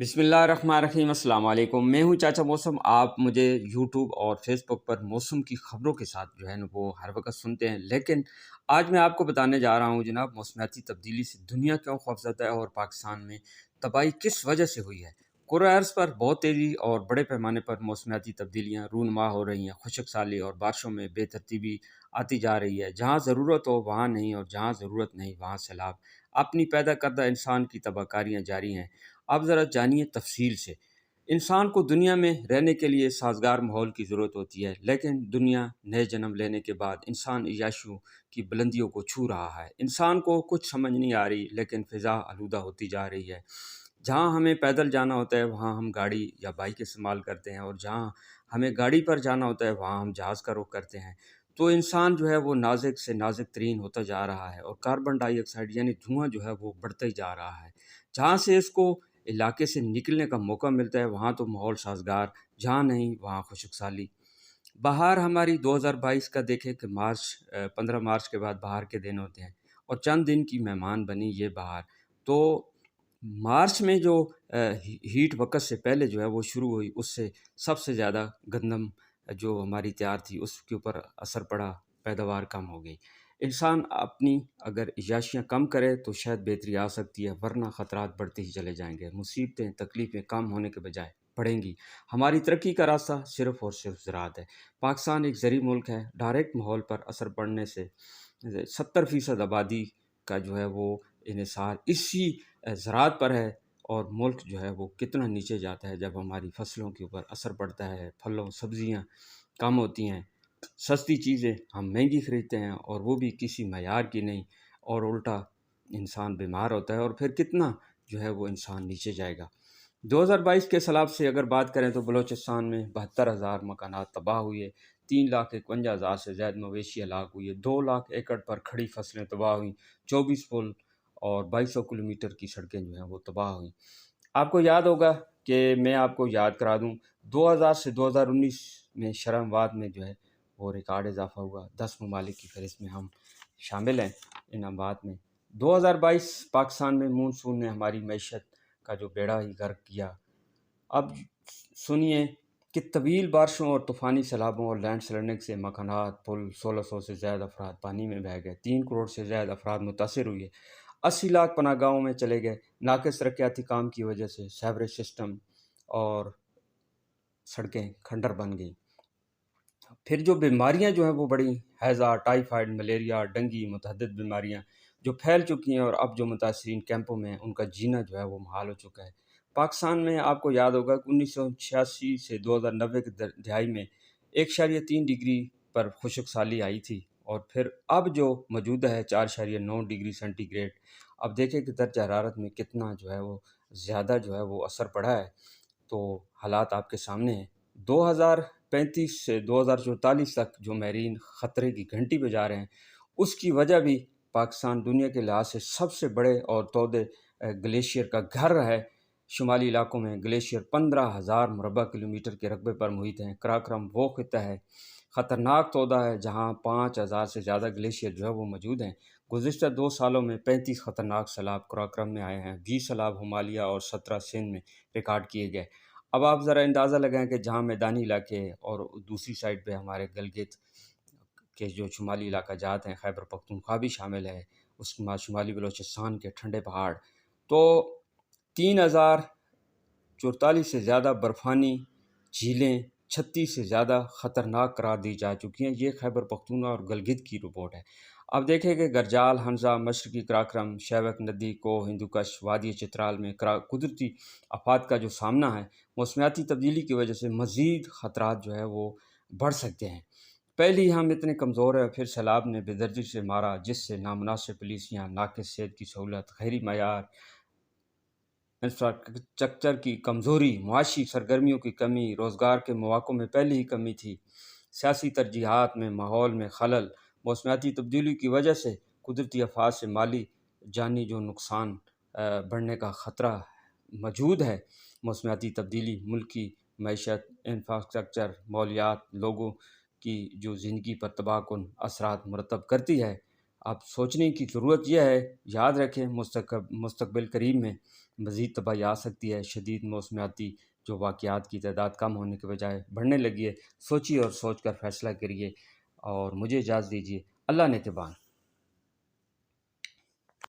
بسم اللہ الرحمن الرحیم۔ السلام علیکم، میں ہوں چاچا موسم۔ آپ مجھے یوٹیوب اور فیس بک پر موسم کی خبروں کے ساتھ جو ہے نا وہ ہر وقت سنتے ہیں، لیکن آج میں آپ کو بتانے جا رہا ہوں جناب، موسمیاتی تبدیلی سے دنیا کیوں خوفزدہ ہے اور پاکستان میں تباہی کس وجہ سے ہوئی ہے۔ کرۂ ارض پر بہت تیزی اور بڑے پیمانے پر موسمیاتی تبدیلیاں رونما ہو رہی ہیں۔ خشک سالی اور بارشوں میں بے ترتیبی آتی جا رہی ہے، جہاں ضرورت ہو وہاں نہیں اور جہاں ضرورت نہیں وہاں سیلاب۔ اپنی پیدا کردہ انسان کی تباہ کاریاں جاری ہیں۔ اب ذرا جانیے تفصیل سے۔ انسان کو دنیا میں رہنے کے لیے سازگار ماحول کی ضرورت ہوتی ہے، لیکن دنیا نئے جنم لینے کے بعد انسان عیاشیوں کی بلندیوں کو چھو رہا ہے۔ انسان کو کچھ سمجھ نہیں آ رہی، لیکن فضا آلودہ ہوتی جا رہی ہے۔ جہاں ہمیں پیدل جانا ہوتا ہے وہاں ہم گاڑی یا بائک استعمال کرتے ہیں، اور جہاں ہمیں گاڑی پر جانا ہوتا ہے وہاں ہم جہاز کا رخ کرتے ہیں۔ تو انسان جو ہے وہ نازک سے نازک ترین ہوتا جا رہا ہے، اور کاربن ڈائی آکسائڈ یعنی دھواں جو ہے وہ بڑھتا ہی جا رہا ہے۔ جہاں سے اس کو علاقے سے نکلنے کا موقع ملتا ہے وہاں تو ماحول سازگار، جہاں نہیں وہاں خشک سالی۔ بہار ہماری 2022 کا دیکھیں کہ 15 مارچ کے بعد بہار کے دن ہوتے ہیں، اور چند دن کی مہمان بنی یہ بہار۔ تو مارچ میں جو ہیٹ وقت سے پہلے جو ہے وہ شروع ہوئی، اس سے سب سے زیادہ گندم جو ہماری تیار تھی اس کے اوپر اثر پڑا، پیداوار کم ہو گئی۔ انسان اپنی اگر عیاشیاں کم کرے تو شاید بہتری آ سکتی ہے، ورنہ خطرات بڑھتے ہی چلے جائیں گے۔ مصیبتیں تکلیفیں کم ہونے کے بجائے بڑھیں گی۔ ہماری ترقی کا راستہ صرف اور صرف زراعت ہے۔ پاکستان ایک زرعی ملک ہے۔ ڈائریکٹ ماحول پر اثر پڑنے سے 70% آبادی کا جو ہے وہ انحصار اسی زراعت پر ہے، اور ملک جو ہے وہ کتنا نیچے جاتا ہے جب ہماری فصلوں کے اوپر اثر پڑتا ہے، پھلوں سبزیاں کم ہوتی ہیں، سستی چیزیں ہم مہنگی خریدتے ہیں، اور وہ بھی کسی معیار کی نہیں، اور الٹا انسان بیمار ہوتا ہے، اور پھر کتنا جو ہے وہ انسان نیچے جائے گا۔ 2022 کے سیلاب سے اگر بات کریں تو بلوچستان میں 72,000 مکانات تباہ ہوئے، 3,51,000 سے زائد مویشی ہلاک ہوئے، 2 لاکھ ایکڑ پر کھڑی فصلیں تباہ ہوئیں، 24 پل اور 2200 کلومیٹر کی سڑکیں جو ہیں وہ تباہ ہوئیں۔ آپ کو یاد ہوگا کہ میں آپ کو یاد کرا دوں، 2000 سے 2019 میں شرح اموات میں جو ہے وہ ریکارڈ اضافہ ہوا، 10 ممالک کی فہرست میں ہم شامل ہیں ان اموات میں۔ 2022 پاکستان میں مونسون نے ہماری معیشت کا جو بیڑا ہی غرق کیا۔ اب سنیے کہ طویل بارشوں اور طوفانی سیلابوں اور لینڈ سلائڈنگ سے مکانات، پل، 1600 سے زائد افراد پانی میں بہہ گئے، 3 کروڑ سے زائد افراد متاثر ہوئے، 80 لاکھ پناہ گاہوں میں چلے گئے۔ ناقص ترقیاتی کام کی وجہ سے سیوریج سسٹم اور سڑکیں کھنڈر بن گئیں۔ پھر جو بیماریاں جو ہیں وہ بڑی، ہیضہ، ٹائیفائڈ، ملیریا، ڈنگی، متعدد بیماریاں جو پھیل چکی ہیں، اور اب جو متاثرین کیمپوں میں ہیں ان کا جینا جو ہے وہ محال ہو چکا ہے۔ پاکستان میں آپ کو یاد ہوگا کہ 1986 سے 2090 کی دہائی میں 1.3 ڈگری پر خشک سالی آئی تھی، اور پھر اب جو موجودہ ہے 4.9 ڈگری سینٹی گریڈ۔ اب دیکھیں کہ درجہ حرارت میں کتنا جو ہے وہ زیادہ جو ہے وہ اثر پڑا ہے۔ تو حالات آپ کے سامنے ہیں۔ 2035 سے 2044 تک جو ماہرین خطرے کی گھنٹی بجا رہے ہیں، اس کی وجہ بھی پاکستان دنیا کے لحاظ سے سب سے بڑے اور تودے گلیشیئر کا گھر ہے۔ شمالی علاقوں میں گلیشیئر 15,000 مربع کلومیٹر کے رقبے پر محیط ہیں۔ قراقرم وہ خطہ ہے، خطرناک تودہ ہے، جہاں 5,000 سے زیادہ گلیشیئر جو ہے وہ موجود ہیں۔ گزشتہ 2 سالوں میں 35 خطرناک سیلاب قراقرم میں آئے ہیں، 20 سیلاب ہمالیہ اور 17 سندھ میں ریکارڈ کیے گئے۔ اب آپ ذرا اندازہ لگائیں کہ جہاں میدانی علاقے اور دوسری سائڈ پہ ہمارے گلگت کے جو شمالی علاقہ جات ہیں، خیبر پختونخوا بھی شامل ہے، اس کے بعد شمالی بلوچستان کے ٹھنڈے پہاڑ، تو 3,044 سے زیادہ برفانی جھیلیں 36 سے زیادہ خطرناک قرار دی جا چکی ہیں۔ یہ خیبر پختونخوا اور گلگت کی رپورٹ ہے۔ اب دیکھیں کہ گرجال، ہنزہ، مشرقی قراقرم، شیوک ندی کو، ہندوکش، وادی چترال میں قدرتی آفات کا جو سامنا ہے، موسمیاتی تبدیلی کی وجہ سے مزید خطرات جو ہے وہ بڑھ سکتے ہیں۔ پہلی ہم اتنے کمزور ہیں، پھر سیلاب نے بے دردی سے مارا، جس سے نامناسب پالیسیاں، ناقص صحت کی سہولت، غیر معیار انفراسٹرکچر کی کمزوری، معاشی سرگرمیوں کی کمی، روزگار کے مواقع میں پہلے ہی کمی تھی، سیاسی ترجیحات میں، ماحول میں خلل، موسمیاتی تبدیلی کی وجہ سے قدرتی آفات سے مالی جانی جو نقصان بڑھنے کا خطرہ موجود ہے۔ موسمیاتی تبدیلی ملکی معیشت، انفراسٹرکچر، ماحولیات، لوگوں کی جو زندگی پر تباہ کن اثرات مرتب کرتی ہے۔ اب سوچنے کی ضرورت یہ ہے، یاد رکھیں مستقبل قریب میں مزید تباہی آ سکتی ہے، شدید موسمیاتی جو واقعات کی تعداد کم ہونے کے بجائے بڑھنے لگی ہے۔ سوچیے اور سوچ کر فیصلہ کریے، اور مجھے اجازت دیجیے۔ اللہ نے کے